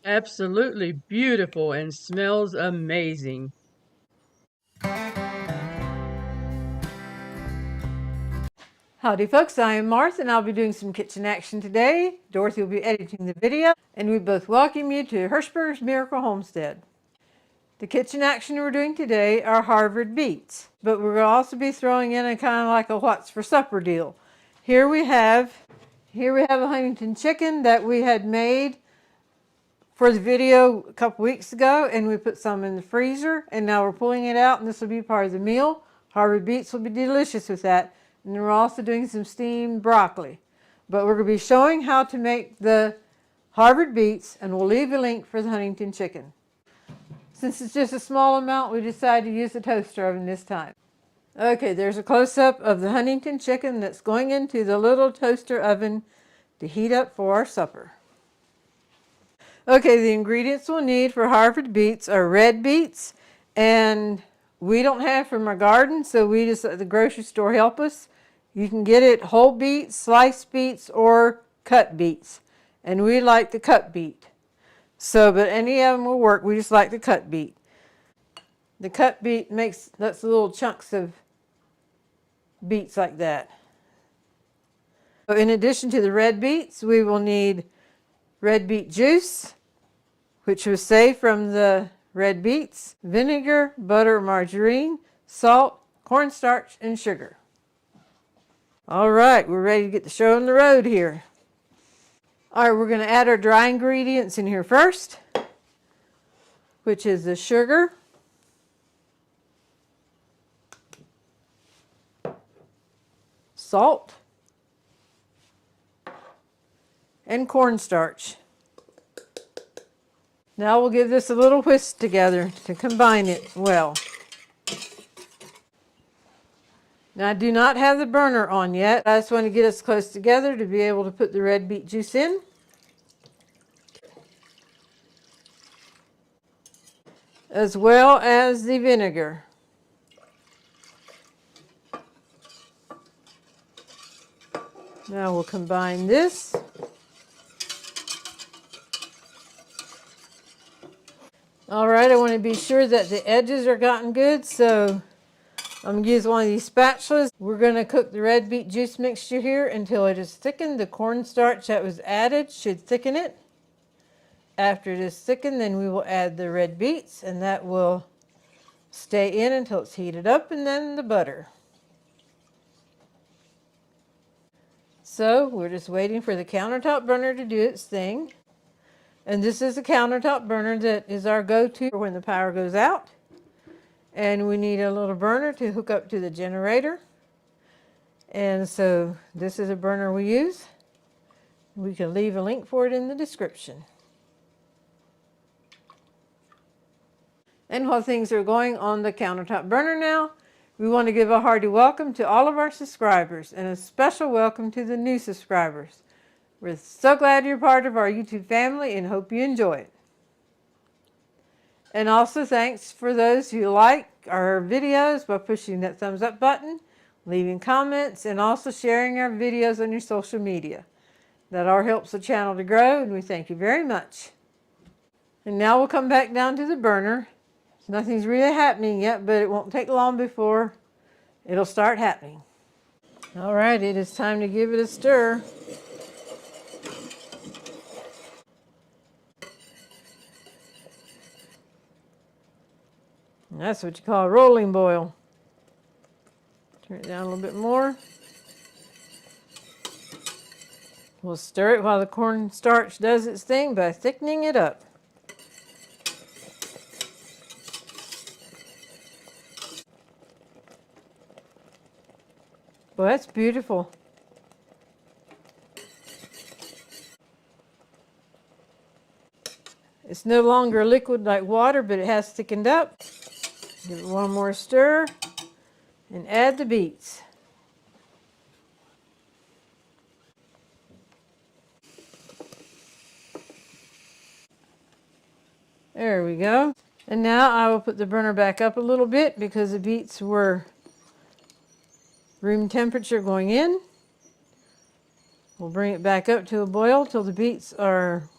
Absolutely beautiful and smells amazing. Howdy folks, I am Martha and I'll be doing some kitchen action today. Dorothy will be editing the video and we both welcome you to Hirschberg's Miracle Homestead. The kitchen action we're doing today are Harvard beets, but we're going to also be throwing in a kind of like a what's for supper deal. Here we have a Huntington chicken that we had made for the video a couple weeks ago, and we put some in the freezer, and now we're pulling it out, and this will be part of the meal. Harvard beets will be delicious with that. And then we're also doing some steamed broccoli. But we're going to be showing how to make the Harvard beets, and we'll leave a link for the Huntington chicken. Since it's just a small amount, we decided to use the toaster oven this time. Okay, there's a close-up of the Huntington chicken that's going into the little toaster oven to heat up for our supper. Okay, the ingredients we'll need for Harvard beets are red beets, and we don't have from our garden, so we just let the grocery store help us. You can get it whole beets, sliced beets, or cut beets, and we like the cut beet. So, but any of them will work. We just like the cut beet. The cut beet that's little chunks of beets like that. So in addition to the red beets, we will need red beet juice, which was saved from the red beets, vinegar, butter, margarine, salt, cornstarch, and sugar. All right, we're ready to get the show on the road here. All right, we're going to add our dry ingredients in here first, which is the sugar, salt, and cornstarch. Now we'll give this a little whisk together to combine it well. Now I do not have the burner on yet. I just want to get us close together to be able to put the red beet juice in. As well as the vinegar. Now we'll combine this. All right, I want to be sure that the edges are gotten good, so I'm going to use one of these spatulas. We're going to cook the red beet juice mixture here until it is thickened. The cornstarch that was added should thicken it. After it is thickened, then we will add the red beets, and that will stay in until it's heated up, and then the butter. So we're just waiting for the countertop burner to do its thing. And this is a countertop burner that is our go-to for when the power goes out. And we need a little burner to hook up to the generator. And so this is a burner we use. We can leave a link for it in the description. And while things are going on the countertop burner now, we want to give a hearty welcome to all of our subscribers and a special welcome to the new subscribers. We're so glad you're part of our YouTube family and hope you enjoy it. And also thanks for those who like our videos by pushing that thumbs up button, leaving comments, and also sharing our videos on your social media. That all helps the channel to grow, and we thank you very much. And now we'll come back down to the burner. Nothing's really happening yet, but it won't take long before it'll start happening. All right, it is time to give it a stir. And that's what you call a rolling boil. Turn it down a little bit more. We'll stir it while the cornstarch does its thing by thickening it up. Well, that's beautiful. It's no longer liquid like water, but it has thickened up. Give it one more stir and add the beets. There we go. And now I will put the burner back up a little bit because the beets were room temperature going in. We'll bring it back up to a boil till the beets are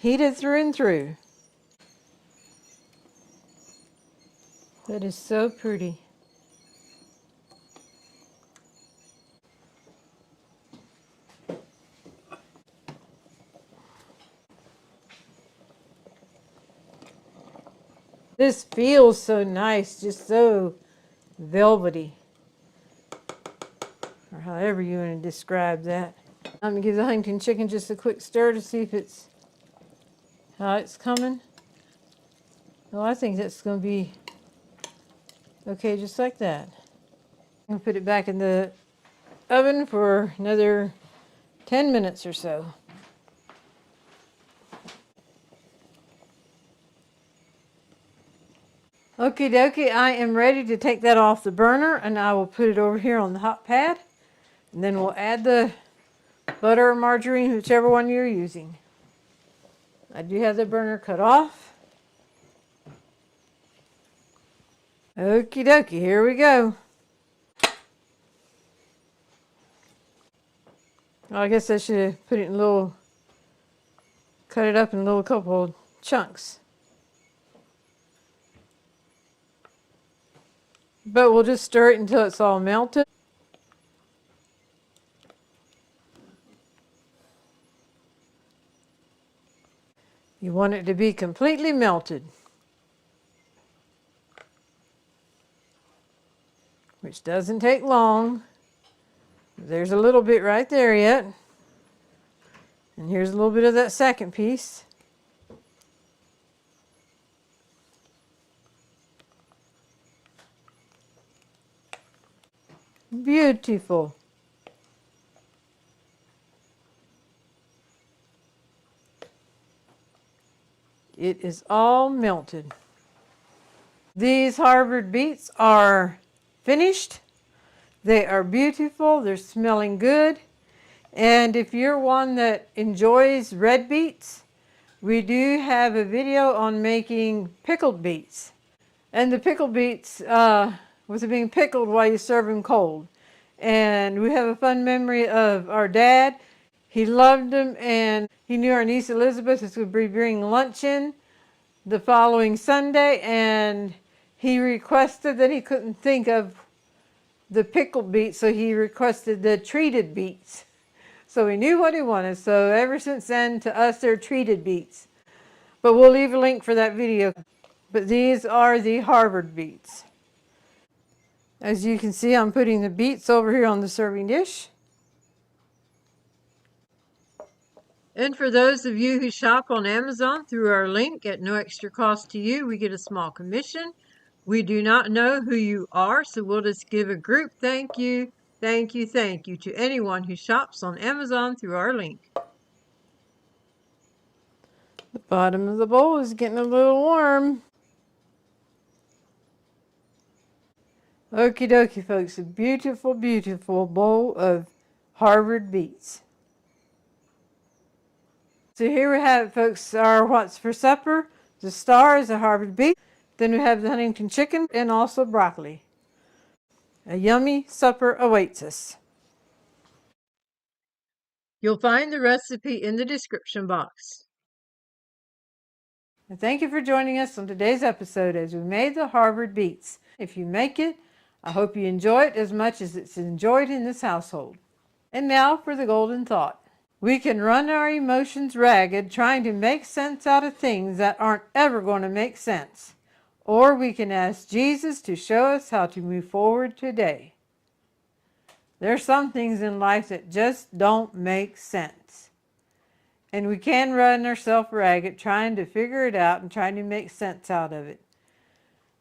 heated through and through. That is so pretty. This feels so nice, just so velvety, or however you want to describe that. I'm going to give the Huntington chicken just a quick stir to see if it's how it's coming. Well, I think that's going to be okay just like that. I'm going to put it back in the oven for another 10 minutes or so. Okie dokie, I am ready to take that off the burner, and I will put it over here on the hot pad. And then we'll add the butter or margarine, whichever one you're using. I do have the burner cut off. Okie dokie, here we go. Well, I guess I should have put it in cut it up in little couple chunks. But we'll just stir it until it's all melted. You want it to be completely melted, which doesn't take long. There's a little bit right there yet. And here's a little bit of that second piece. Beautiful. It is all melted. These Harvard beets are finished. They are beautiful. They're smelling good. And if you're one that enjoys red beets, we do have a video on making pickled beets. And the pickled beets was being pickled while you serve them cold. And we have a fun memory of our dad. He loved them, and he knew our niece Elizabeth was going to be bringing lunch in the following Sunday, and he requested that he couldn't think of the pickled beets, so he requested the treated beets. So he knew what he wanted. So ever since then, to us, they're treated beets. But we'll leave a link for that video. But these are the Harvard beets. As you can see, I'm putting the beets over here on the serving dish. And for those of you who shop on Amazon through our link at no extra cost to you, we get a small commission. We do not know who you are, so we'll just give a group thank you, thank you, thank you to anyone who shops on Amazon through our link. The bottom of the bowl is getting a little warm. Okie dokie, folks, a beautiful, beautiful bowl of Harvard beets. So here we have it, folks, our what's for supper. The star is a Harvard beet. Then we have the Huntington chicken and also broccoli. A yummy supper awaits us. You'll find the recipe in the description box. And thank you for joining us on today's episode as we made the Harvard beets. If you make it, I hope you enjoy it as much as it's enjoyed in this household. And now for the golden thought. We can run our emotions ragged trying to make sense out of things that aren't ever going to make sense. Or we can ask Jesus to show us how to move forward today. There's some things in life that just don't make sense. And we can run ourselves ragged trying to figure it out and trying to make sense out of it.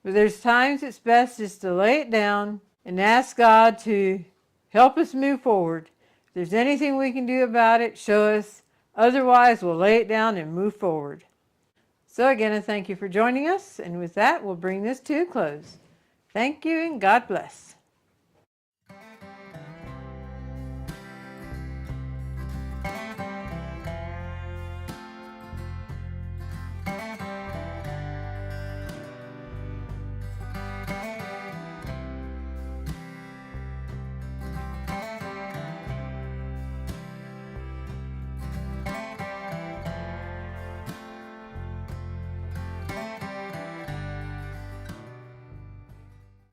But there's times it's best just to lay it down and ask God to help us move forward. If there's anything we can do about it, show us. Otherwise, we'll lay it down and move forward. So again, I thank you for joining us. And with that, we'll bring this to a close. Thank you and God bless.